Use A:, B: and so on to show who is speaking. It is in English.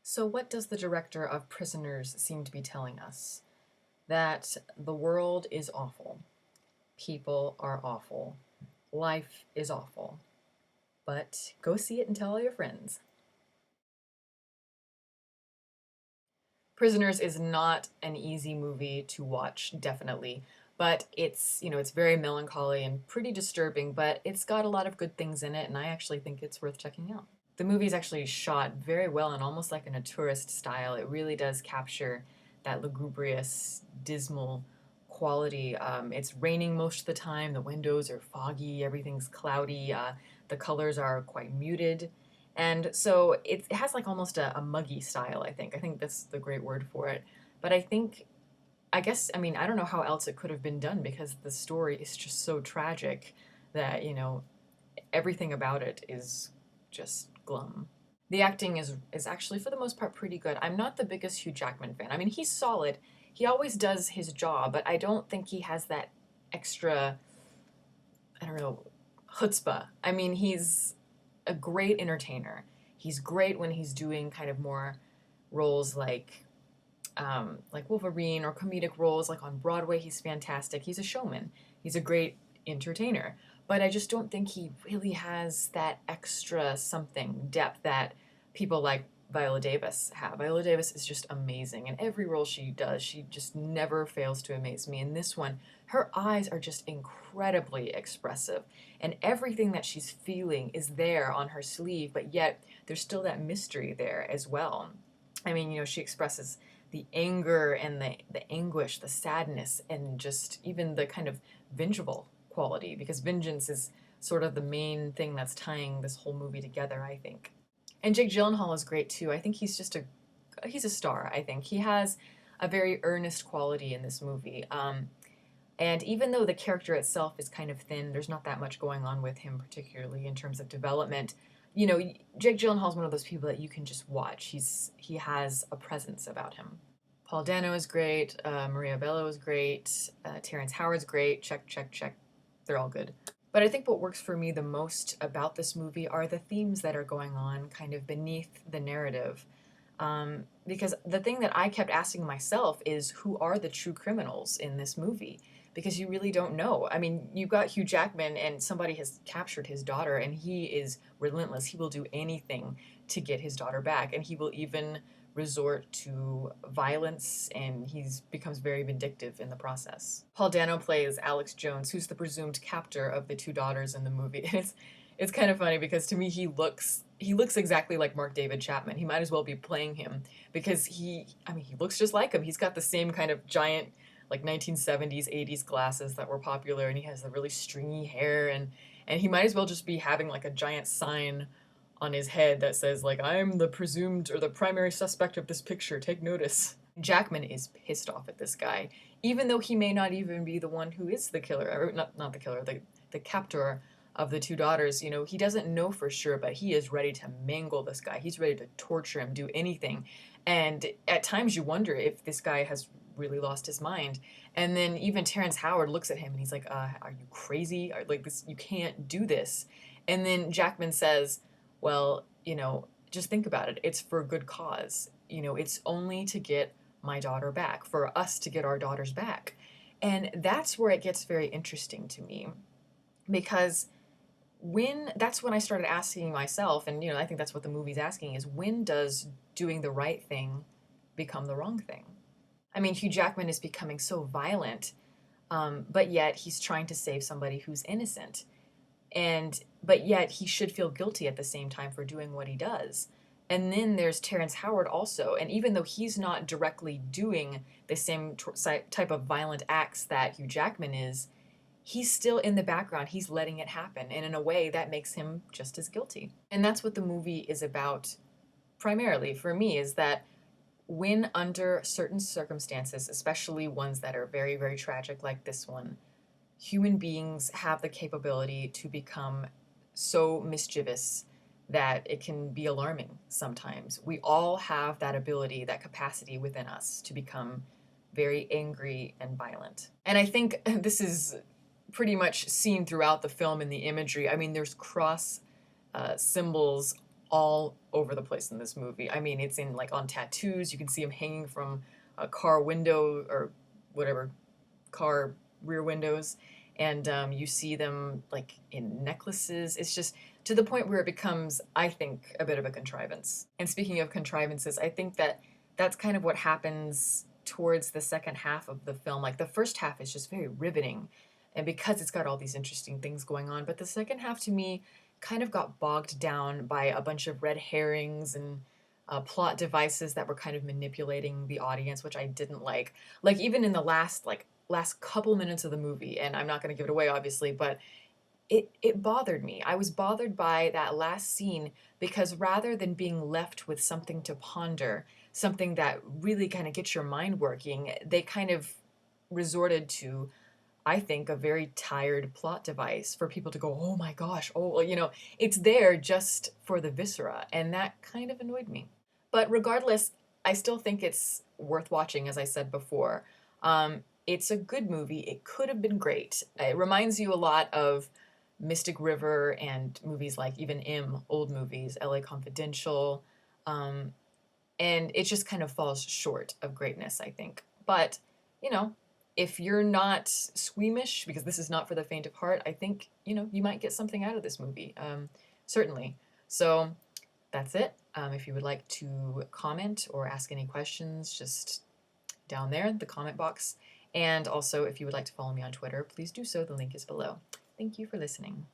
A: So, what does the director of Prisoners seem to be telling us? That the world is awful, people are awful, life is awful, but go see it and tell all your friends. Prisoners is not an easy movie to watch, definitely, but it's very melancholy and pretty disturbing, but it's got a lot of good things in it, and I actually think it's worth checking out. The movie is actually shot very well and almost like in a tourist style. It really does capture that lugubrious, dismal quality. It's raining most of the time, the windows are foggy, everything's cloudy, the colors are quite muted. And so it has like almost a muggy style, I think. I think that's the great word for it. But I don't know how else it could have been done because the story is just so tragic that, everything about it is just glum. The acting is actually for the most part pretty good. I'm not the biggest Hugh Jackman fan. I mean, he's solid. He always does his job, but I don't think he has that extra, I don't know, chutzpah. I mean, he's a great entertainer. He's great when he's doing kind of more roles like Wolverine or comedic roles like on Broadway. He's fantastic. He's a showman. He's a great entertainer. But I just don't think he really has that extra something depth that people like Viola Davis have. Viola Davis is just amazing. In every role she does, she just never fails to amaze me. In this one, her eyes are just incredibly expressive, and everything that she's feeling is there on her sleeve, but yet there's still that mystery there as well. I mean, she expresses the anger and the anguish, the sadness, and just even the kind of vengeful quality, because vengeance is sort of the main thing that's tying this whole movie together, I think. And Jake Gyllenhaal is great too. I think he's a star. I think he has a very earnest quality in this movie. And even though the character itself is kind of thin, there's not that much going on with him, particularly in terms of development. Jake Gyllenhaal is one of those people that you can just watch. He has a presence about him. Paul Dano is great. Maria Bello is great. Terrence Howard's great. Check, check, check. They're all good. But I think what works for me the most about this movie are the themes that are going on kind of beneath the narrative. Because the thing that I kept asking myself is, who are the true criminals in this movie? Because you really don't know. I mean, you've got Hugh Jackman, and somebody has captured his daughter, and he is relentless. He will do anything to get his daughter back, and he will even resort to violence, and he becomes very vindictive in the process. Paul Dano plays Alex Jones, who's the presumed captor of the two daughters in the movie. It's kind of funny because to me he looks exactly like Mark David Chapman. He might as well be playing him because he looks just like him. He's got the same kind of giant like 1970s 80s glasses that were popular, and he has the really stringy hair, and he might as well just be having like a giant sign on his head that says like, I'm the presumed or the primary suspect of this picture, take notice. Jackman is pissed off at this guy, even though he may not even be the one who is the killer, or not the killer, the captor of the two daughters. He doesn't know for sure, but he is ready to mangle this guy. He's ready to torture him, do anything. And at times you wonder if this guy has really lost his mind. And then even Terrence Howard looks at him and he's like, are you crazy? Like this, you can't do this. And then Jackman says, well, just think about it. It's for a good cause. It's only to get my daughter back, for us to get our daughters back. And that's where it gets very interesting to me because that's when I started asking myself, and I think that's what the movie's asking, is when does doing the right thing become the wrong thing? I mean, Hugh Jackman is becoming so violent, but yet he's trying to save somebody who's innocent. But yet he should feel guilty at the same time for doing what he does. And then there's Terrence Howard also, and even though he's not directly doing the same type of violent acts that Hugh Jackman is, he's still in the background. He's letting it happen, and in a way that makes him just as guilty. And that's what the movie is about primarily for me, is that when under certain circumstances, especially ones that are very, very tragic like this one, human beings have the capability to become so mischievous that it can be alarming sometimes. We all have that ability, that capacity within us to become very angry and violent. And I think this is pretty much seen throughout the film in the imagery. I mean, there's cross symbols all over the place in this movie. I mean, it's in like on tattoos. You can see him hanging from a car window or whatever, car rear windows, and you see them like in necklaces. It's just to the point where it becomes, I think, a bit of a contrivance. And speaking of contrivances, I think that that's kind of what happens towards the second half of the film. Like the first half is just very riveting, and because it's got all these interesting things going on, but the second half to me kind of got bogged down by a bunch of red herrings and plot devices that were kind of manipulating the audience, which I didn't like. Like even in the last couple minutes of the movie, and I'm not going to give it away, obviously, but it bothered me. I was bothered by that last scene because rather than being left with something to ponder, something that really kind of gets your mind working, they kind of resorted to, I think, a very tired plot device for people to go, oh my gosh, oh, well, it's there just for the viscera, and that kind of annoyed me. But regardless, I still think it's worth watching, as I said before. It's a good movie. It could have been great. It reminds you a lot of Mystic River and movies like even old movies, LA Confidential. Um, and it just kind of falls short of greatness, I think. But, you know, if you're not squeamish, because this is not for the faint of heart, I think, you might get something out of this movie. Certainly. So that's it. If you would like to comment or ask any questions, just down there, the comment box. And also, if you would like to follow me on Twitter, please do so. The link is below. Thank you for listening.